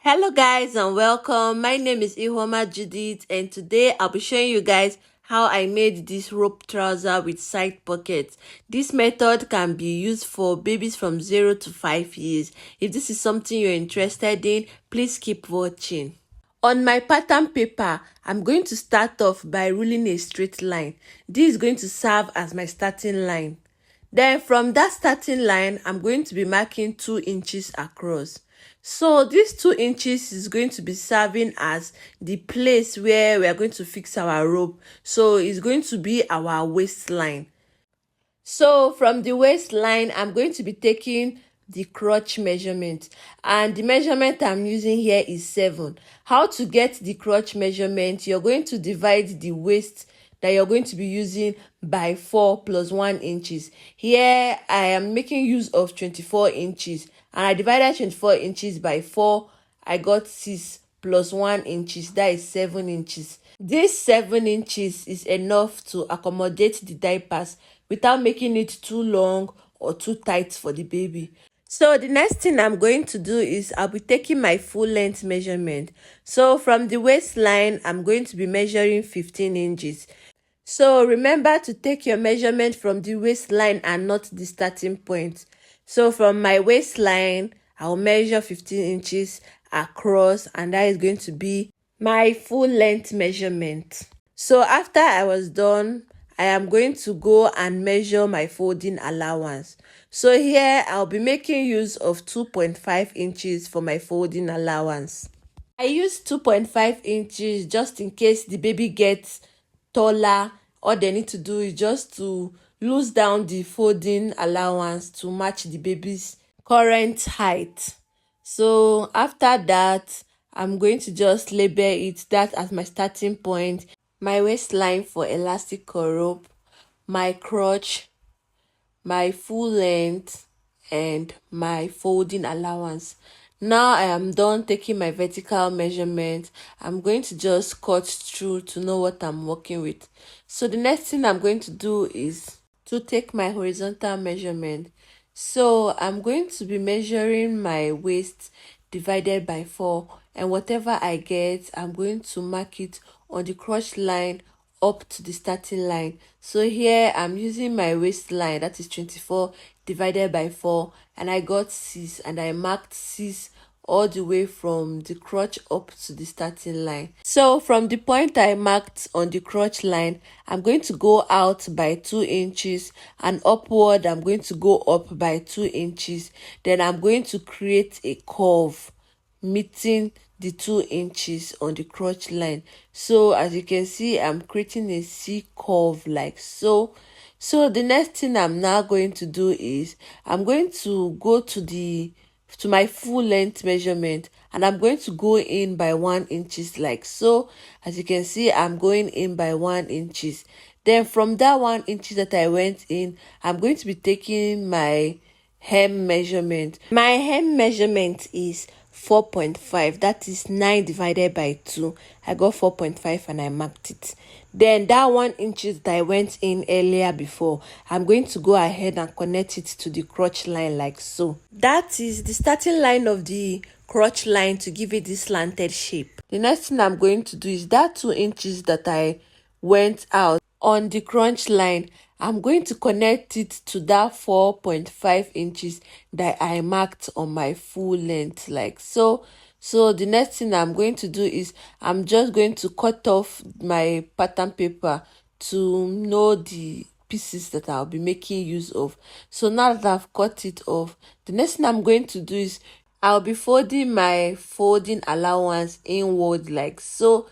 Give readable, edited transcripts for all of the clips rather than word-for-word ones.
Hello guys and welcome. My name is Ihoma Judith and today I'll be showing you guys how I made this rope trouser with side pockets. This method can be used for babies from 0 to 5 years. If this is something you're interested in, please keep watching. On my pattern paper, I'm going to start off by ruling a straight line. This is going to serve as my starting line. Then from that starting line, I'm going to be marking 2 inches across. So this 2 inches is going to be serving as the place where we are going to fix our rope. So it's going to be our waistline. So from the waistline, I'm going to be taking the crotch measurement, and the measurement I'm using here is 7. How to get the crotch measurement? You're going to divide the waist that you're going to be using by 4 plus 1 inches. Here I am making use of 24 inches, and I divided 24 inches by 4. I got 6 plus 1 inches, that is 7 inches. This 7 inches is enough to accommodate the diapers without making it too long or too tight for the baby. So the next thing I'm going to do is I'll be taking my full length measurement. So from the waistline, I'm going to be measuring 15 inches. So remember to take your measurement from the waistline and not the starting point. So from my waistline, I'll measure 15 inches across, and that is going to be my full length measurement. So after I was done, I am going to go and measure my folding allowance. So here I'll be making use of 2.5 inches for my folding allowance. I use 2.5 inches just in case the baby gets taller. All they need to do is just to loose down the folding allowance to match the baby's current height. So after that, I'm going to just label it that as my starting point, my waistline for elastic or rope, my crotch, my full length, and my folding allowance. Now I am done taking my vertical measurement. I'm going to just cut through to know what I'm working with. So the next thing I'm going to do is to take my horizontal measurement. So I'm going to be measuring my waist divided by 4, and whatever I get, I'm going to mark it on the crotch line up to the starting line. So here I'm using my waistline, that is 24 divided by 4, and I got 6, and I marked 6 all the way from the crotch up to the starting line. So from the point I marked on the crotch line, I'm going to go out by 2 inches, and upward I'm going to go up by 2 inches. Then I'm going to create a curve meeting the 2 inches on the crotch line. So as you can see, I'm creating a C curve like so. So the next thing I'm now going to do is I'm going to go to my full length measurement, and I'm going to go in by 1 inches like so. As you can see, I'm going in by 1 inches. Then from that 1 inch that I went in, I'm going to be taking my hem measurement. My hem measurement is 4.5, that is 9 divided by 2. I got 4.5 and I marked it. Then that 1 inches that I went in earlier before, I'm going to go ahead and connect it to the crotch line like so. That is the starting line of the crotch line to give it this slanted shape. The next thing I'm going to do is that 2 inches that I went out on the crotch line, I'm going to connect it to that 4.5 inches that I marked on my full length like so. So the next thing I'm going to do is I'm just going to cut off my pattern paper to know the pieces that I'll be making use of. So now that I've cut it off, the next thing I'm going to do is I'll be folding my folding allowance inward like so.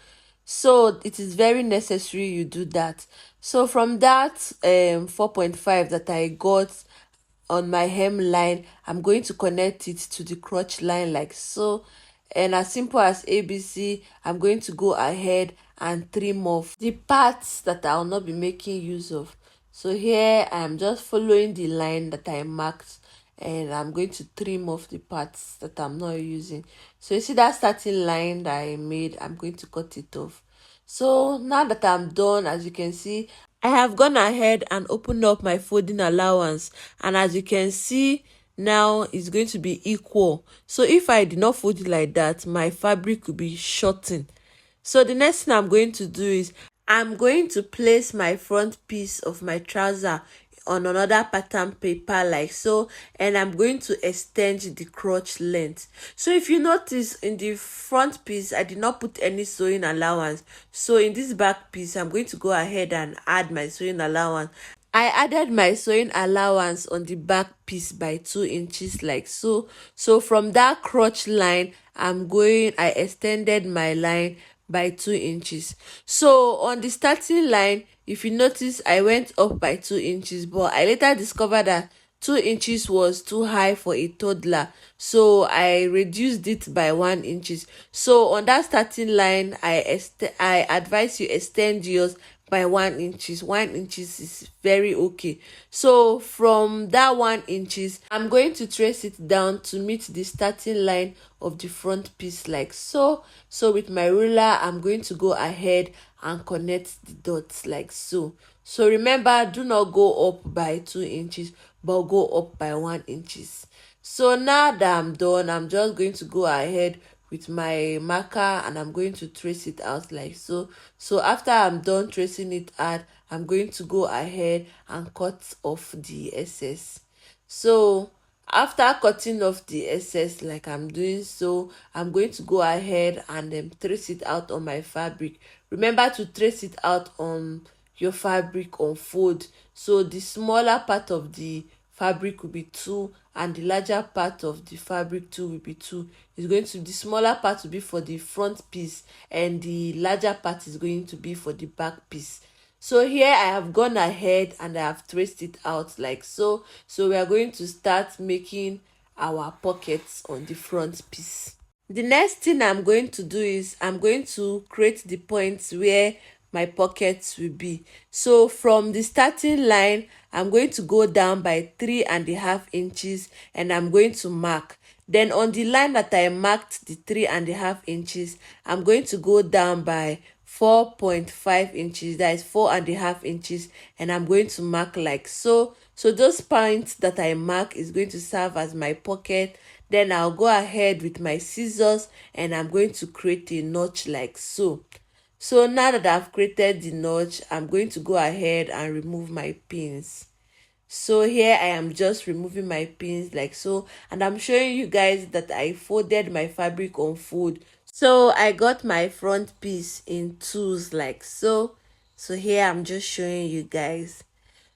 So it is very necessary you do that. So from that 4.5 that I got on my hem line, I'm going to connect it to the crotch line like so. And as simple as ABC, I'm going to go ahead and trim off the parts that I'll not be making use of. So here I'm just following the line that I marked, and I'm going to trim off the parts that I'm not using. So you see that starting line that I made, I'm going to cut it off. So now that I'm done, as you can see, I have gone ahead and opened up my folding allowance, and as you can see, now it's going to be equal. So if I did not fold it like that, my fabric will be shortened. So the next thing I'm going to do is I'm going to place my front piece of my trouser on another pattern paper like so, and I'm going to extend the crotch length. So if you notice, in the front piece I did not put any sewing allowance, so in this back piece I'm going to go ahead and add my sewing allowance. I added my sewing allowance on the back piece by 2 inches like so. So from that crotch line, I extended my line by 2 inches. So on the starting line, if you notice, I went up by 2 inches, but I later discovered that 2 inches was too high for a toddler, so I reduced it by 1 inches. So on that starting line, I advise you extend yours by 1 inches. 1 inches is very okay. So from that 1 inches, I'm going to trace it down to meet the starting line of the front piece like so. So with my ruler, I'm going to go ahead and connect the dots like so. So remember, do not go up by 2 inches, but go up by 1 inches. So now that I'm done, I'm just going to go ahead with my marker and I'm going to trace it out like so. So after I'm done tracing it out, I'm going to go ahead and cut off the excess. So after cutting off the excess like I'm doing so, I'm going to go ahead and trace it out on my fabric. Remember to trace it out on your fabric on fold, so the smaller part of the fabric will be 2 and the larger part of the fabric too will be 2. The smaller part will be for the front piece and the larger part is going to be for the back piece. So here I have gone ahead and I have traced it out like so. So we are going to start making our pockets on the front piece. The next thing I'm going to do is I'm going to create the points where my pockets will be. So from the starting line, I'm going to go down by 3.5 inches and I'm going to mark. Then on the line that I marked the 3.5 inches, I'm going to go down by 4.5 inches, that is 4.5 inches, and I'm going to mark like so. So those points that I mark is going to serve as my pocket. Then I'll go ahead with my scissors and I'm going to create a notch like so. So now that I've created the notch, I'm going to go ahead and remove my pins. So here I am just removing my pins like so, and I'm showing you guys that I folded my fabric on fold. So I got my front piece in twos like so. So here I'm just showing you guys.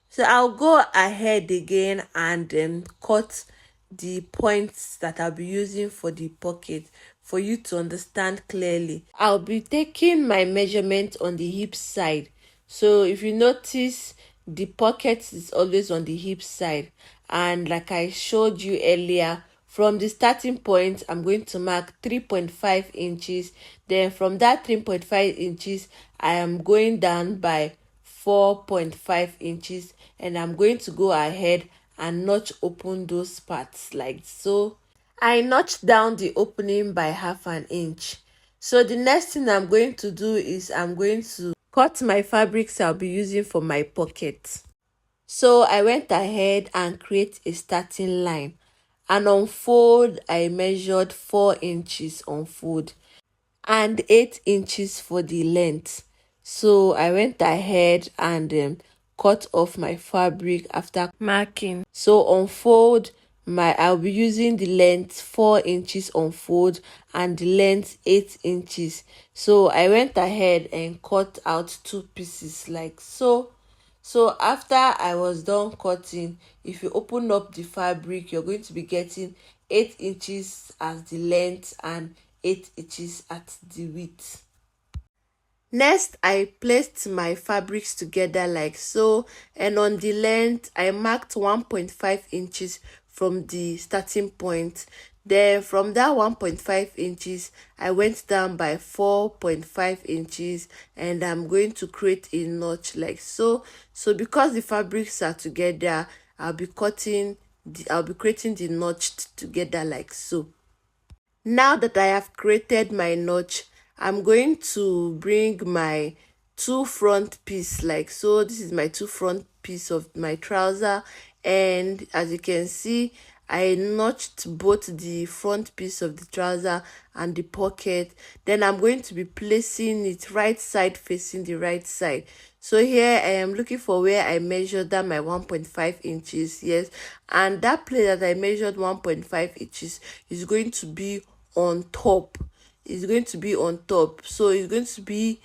So I'll go ahead again and cut the points that I'll be using for the pocket for you to understand clearly. I'll be taking my measurement on the hip side. So if you notice, the pocket is always on the hip side, and like I showed you earlier, from the starting point I'm going to mark 3.5 inches. Then from that 3.5 inches I am going down by 4.5 inches and I'm going to go ahead and notch open those parts like so. I notched down the opening by 1/2 inch. So the next thing I'm going to do is I'm going to cut my fabrics I'll be using for my pocket. So I went ahead and create a starting line, and on fold I measured 4 inches on fold and 8 inches for the length. So I went ahead and cut off my fabric after marking. So on fold, I'll be using the length 4 inches on fold and the length 8 inches. So I went ahead and cut out 2 pieces like so. So after I was done cutting, if you open up the fabric, you're going to be getting 8 inches as the length and 8 inches at the width. Next, I placed my fabrics together like so, and on the length, I marked 1.5 inches from the starting point. Then from that 1.5 inches, I went down by 4.5 inches and I'm going to create a notch like so. So because the fabrics are together, I'll be creating the notch together like so. Now that I have created my notch, I'm going to bring my 2 front piece like so. This is my 2 front piece of my trouser, and as you can see, I notched both the front piece of the trouser and the pocket. Then I'm going to be placing it right side facing the right side. So here I am looking for where I measured that my 1.5 inches. Yes, and that place that I measured 1.5 inches is going to be on top. It's going to be on top. So it's going to be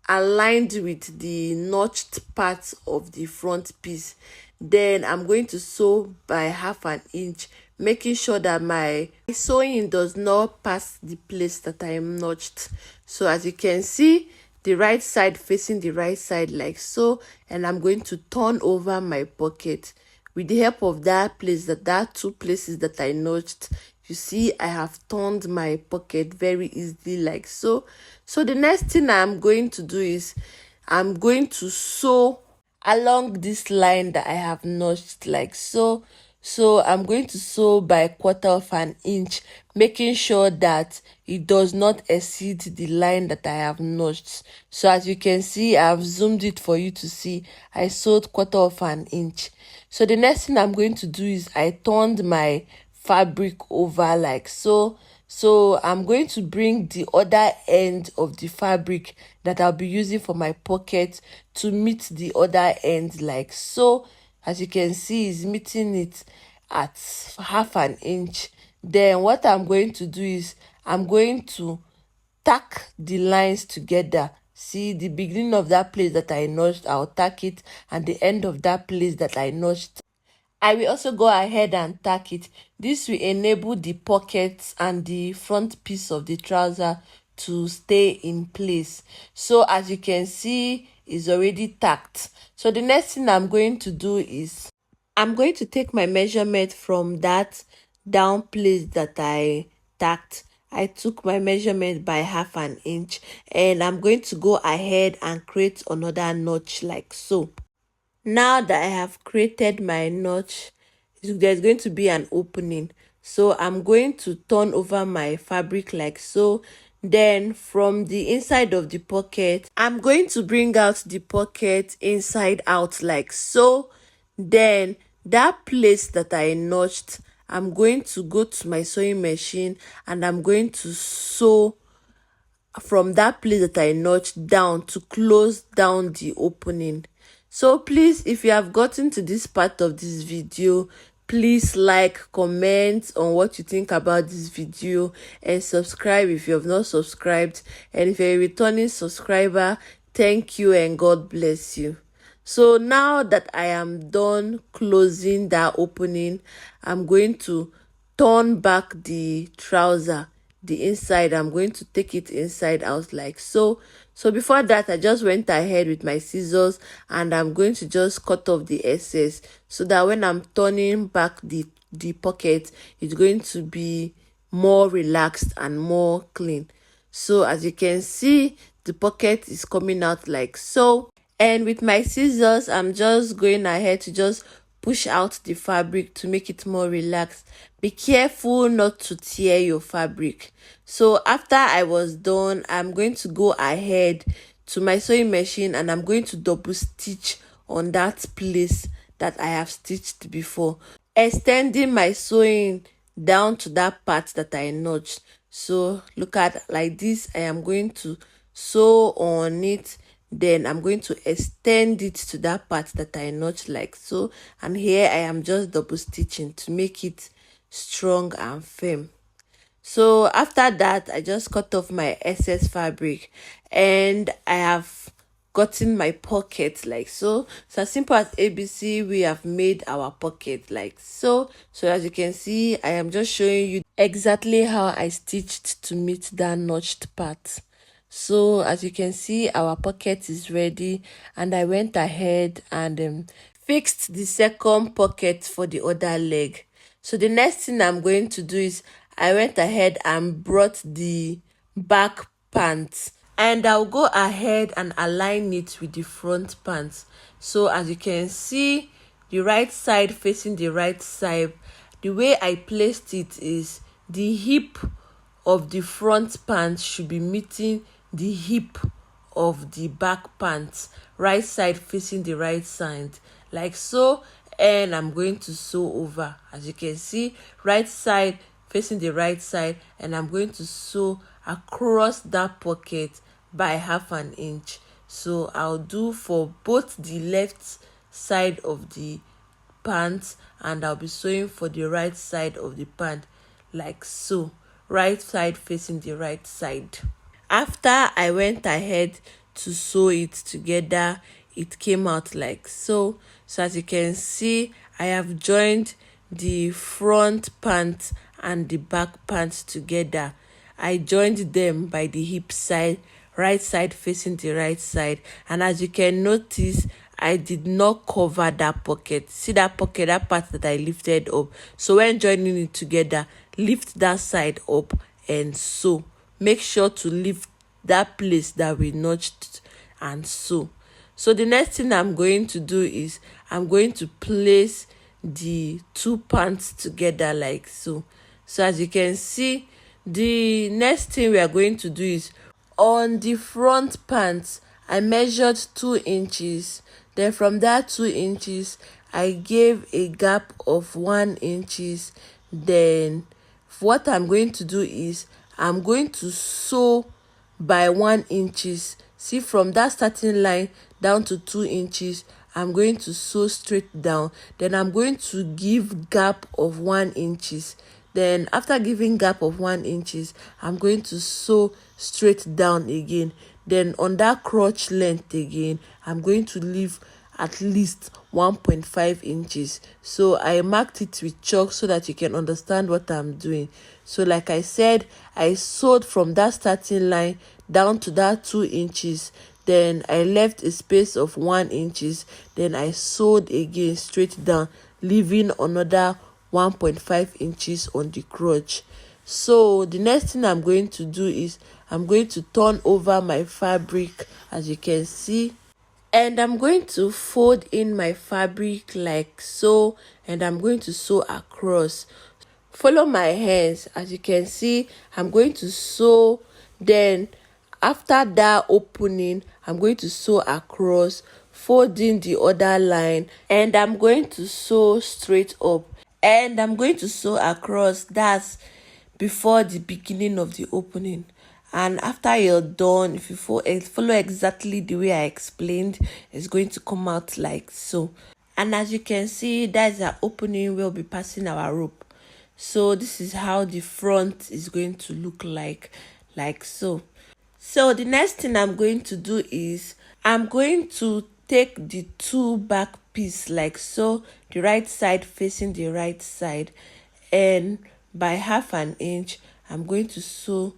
aligned with the notched part of the front piece. Then I'm going to sew by 1/2 inch, making sure that my sewing does not pass the place that I am notched. So as you can see, the right side facing the right side like so, and I'm going to turn over my pocket with the help of that place, that two places that I notched. You see, I have turned my pocket very easily like so. So the next thing I'm going to do is I'm going to sew along this line that I have notched like so. So I'm going to sew by 1/4 inch, making sure that it does not exceed the line that I have notched. So as you can see, I've zoomed it for you to see. I sewed 1/4 inch. So the next thing I'm going to do is I turned my fabric over like so. So I'm going to bring the other end of the fabric that I'll be using for my pocket to meet the other end like so. As you can see, is meeting it at 1/2 inch. Then what I'm going to do is I'm going to tack the lines together. See, the beginning of that place that I notched, I'll tack it, and the end of that place that I notched, I will also go ahead and tack it. This will enable the pockets and the front piece of the trouser to stay in place. So as you can see, it's already tacked. So the next thing I'm going to do is I'm going to take my measurement from that down place that I tacked. I took my measurement by 1/2 inch, and I'm going to go ahead and create another notch like so. Now that I have created my notch, there's going to be an opening. So I'm going to turn over my fabric like so. Then from the inside of the pocket, I'm going to bring out the pocket inside out like so. Then that place that I notched, I'm going to go to my sewing machine and I'm going to sew from that place that I notched down to close down the opening. So please, if you have gotten to this part of this video, please like, comment on what you think about this video, and subscribe if you have not subscribed. And if you're a returning subscriber, thank you and God bless you. So now that I am done closing that opening, I'm going to turn back the trouser, the inside. I'm going to take it inside out like so. So before that, I just went ahead with my scissors and I'm going to just cut off the excess so that when I'm turning back the pocket, it's going to be more relaxed and more clean. So as you can see, the pocket is coming out like so. And with my scissors, I'm just going ahead to just push out the fabric to make it more relaxed. Be careful not to tear your fabric. So after I was done, I'm going to go ahead to my sewing machine and I'm going to double stitch on that place that I have stitched before, extending my sewing down to that part that I notched. So look at like this. I am going to sew on it, then I'm going to extend it to that part that I notched like so, and here I am just double stitching to make it strong and firm. So after that, I just cut off my excess fabric and I have gotten my pocket like so. So as simple as ABC, we have made our pocket like so. So as you can see, I am just showing you exactly how I stitched to meet that notched part. So as you can see, our pocket is ready, and I went ahead and fixed the second pocket for the other leg. So the next thing I'm going to do is I went ahead and brought the back pants, and I'll go ahead and align it with the front pants. So as you can see, the right side facing the right side, the way I placed it is the hip of the front pants should be meeting the hip of the back pants, right side facing the right side like so. and I'm going to sew over. As you can see, right side facing the right side, and I'm going to sew across that pocket by 1/2 inch. So I'll do for both the left side of the pants, and I'll be sewing for the right side of the pant like so, right side facing the right side. After I went ahead to sew it together, it came out like so. So as you can see, I have joined the front pant and the back pant together. I joined them by the hip side, right side facing the right side, and as you can notice, I did not cover that pocket. See that pocket, that part that I lifted up. So when joining it together, lift that side up and sew. Make sure to lift that place that we notched and sew. So the next thing I'm going to do is I'm going to place the two pants together like so. So as you can see, the next thing we are going to do is on the front pants, I measured 2 inches. Then from that 2 inches, I gave a gap of 1 inches. Then what I'm going to do is I'm going to sew by 1 inches. See, from that starting line down to 2 inches, I'm going to sew straight down. Then I'm going to give gap of 1 inches. Then after giving gap of 1 inches, I'm going to sew straight down again. Then on that crotch length again, I'm going to leave at least 1.5 inches. So I marked it with chalk so that you can understand what I'm doing. So like I said, I sewed from that starting line down to that 2 inches. Then I left a space of 1 inches. Then I sewed again straight down, leaving another 1.5 inches on the crotch. So the next thing I'm going to do is I'm going to turn over my fabric, as you can see, and I'm going to fold in my fabric like so, and I'm going to sew across. Follow my hands. As you can see, I'm going to sew. Then after that opening, I'm going to sew across, folding the other line, and I'm going to sew straight up, and I'm going to sew across. That's before the beginning of the opening. And after you're done, if you follow exactly the way I explained, it's going to come out like so. And as you can see, that's our opening. We'll be passing our rope. So this is how the front is going to look like so. So the next thing I'm going to do is I'm going to take the two back piece like so, the right side facing the right side, and by 1/2 inch, I'm going to sew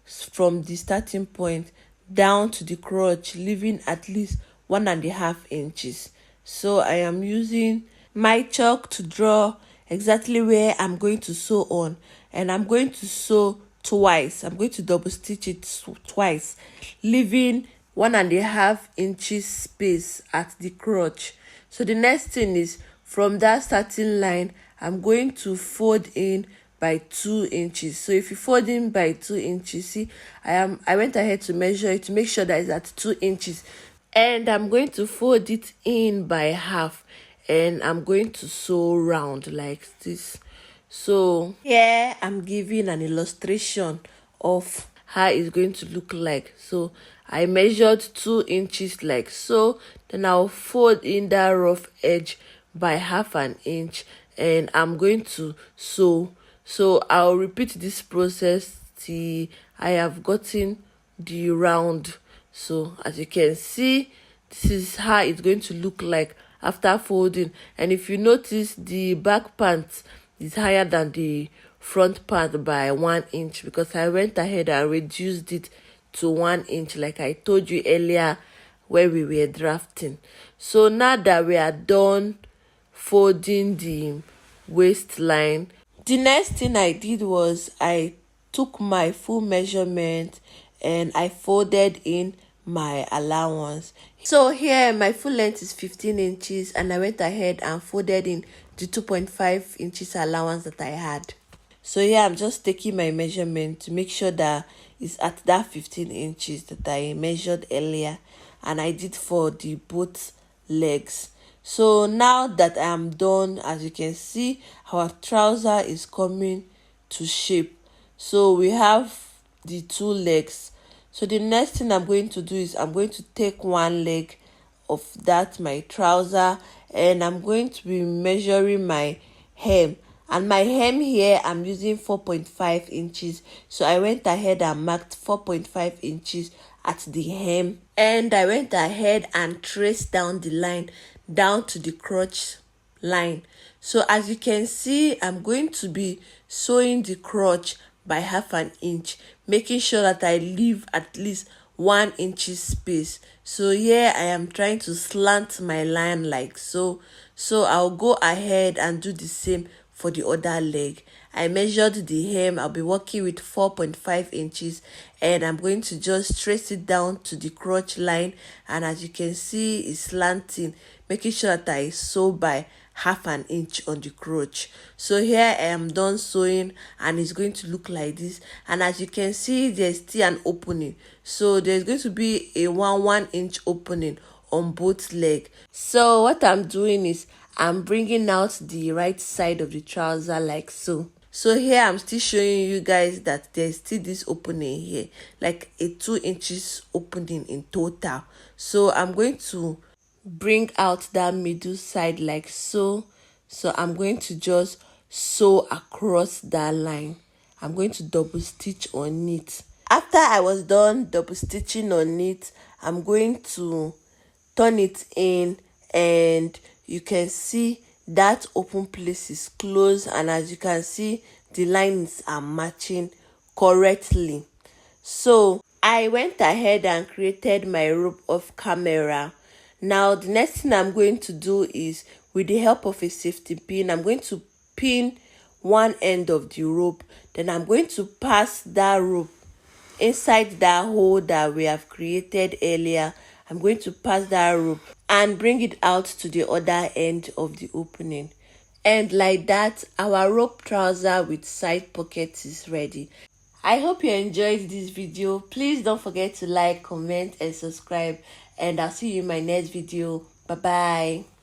from the starting point down to the crotch, leaving at least 1.5 inches. So I am using my chalk to draw exactly where I'm going to sew on, and I'm going to sew twice. I'm going to double stitch it twice, leaving 1.5 inches space at the crotch. So the next thing is from that starting line, I'm going to fold in by 2 inches. So if you fold in by 2 inches, see, I went ahead to measure it to make sure that it's at 2 inches, and I'm going to fold it in by half, and I'm going to sew round like this. So here I'm giving an illustration of how it's going to look like. So I measured 2 inches like so, then I'll fold in that rough edge by 1/2 inch, and I'm going to sew. So I'll repeat this process till I have gotten the round. So as you can see, this is how it's going to look like after folding. And if you notice, the back part is higher than the front part by 1 inch, because I went ahead and reduced it to 1 inch like I told you earlier when we were drafting. So now that we are done folding the waistline, the next thing I did was I took my full measurement and I folded in my allowance. So here my full length is 15 inches, and I went ahead and folded in the 2.5 inches allowance that I had. So here I'm just taking my measurement to make sure that it's at that 15 inches that I measured earlier, and I did for the both legs. So now that I am done, as you can see, our trouser is coming to shape. So we have the 2 legs. So the next thing I'm going to do is I'm going to take one leg of that my trouser, and I'm going to be measuring my hem. And my hem here, I'm using 4.5 inches. So I went ahead and marked 4.5 inches at the hem, and I went ahead and traced down the line down to the crotch line. So as you can see, I'm going to be sewing the crotch by 1/2 inch, making sure that I leave at least 1 inch space. So here I am trying to slant my line like so. So I'll go ahead and do the same for the other leg. I measured the hem. I'll be working with 4.5 inches, and I'm going to just trace it down to the crotch line, and as you can see, it's slanting, making sure that I sew by 1/2 inch on the crotch. So here I am done sewing, and it's going to look like this. And as you can see, there's still an opening, so there's going to be a 1 inch opening on both legs. So what I'm doing is I'm bringing out the right side of the trouser like so. So here I'm still showing you guys that there's still this opening here, like a 2 inches opening in total. So I'm going to bring out that middle side like so. So I'm going to just sew across that line. I'm going to double stitch on it. After I was done double stitching on it, I'm going to turn it in, and you can see that open place is closed, and as you can see, the lines are matching correctly. So I went ahead and created my rope of camera. Now the next thing I'm going to do is, with the help of a safety pin, I'm going to pin one end of the rope. Then I'm going to pass that rope inside that hole that we have created earlier. I'm going to pass that rope and bring it out to the other end of the opening. And like that, our rope trouser with side pockets is ready. I hope you enjoyed this video. Please don't forget to like, comment, and subscribe. And I'll see you in my next video. Bye bye.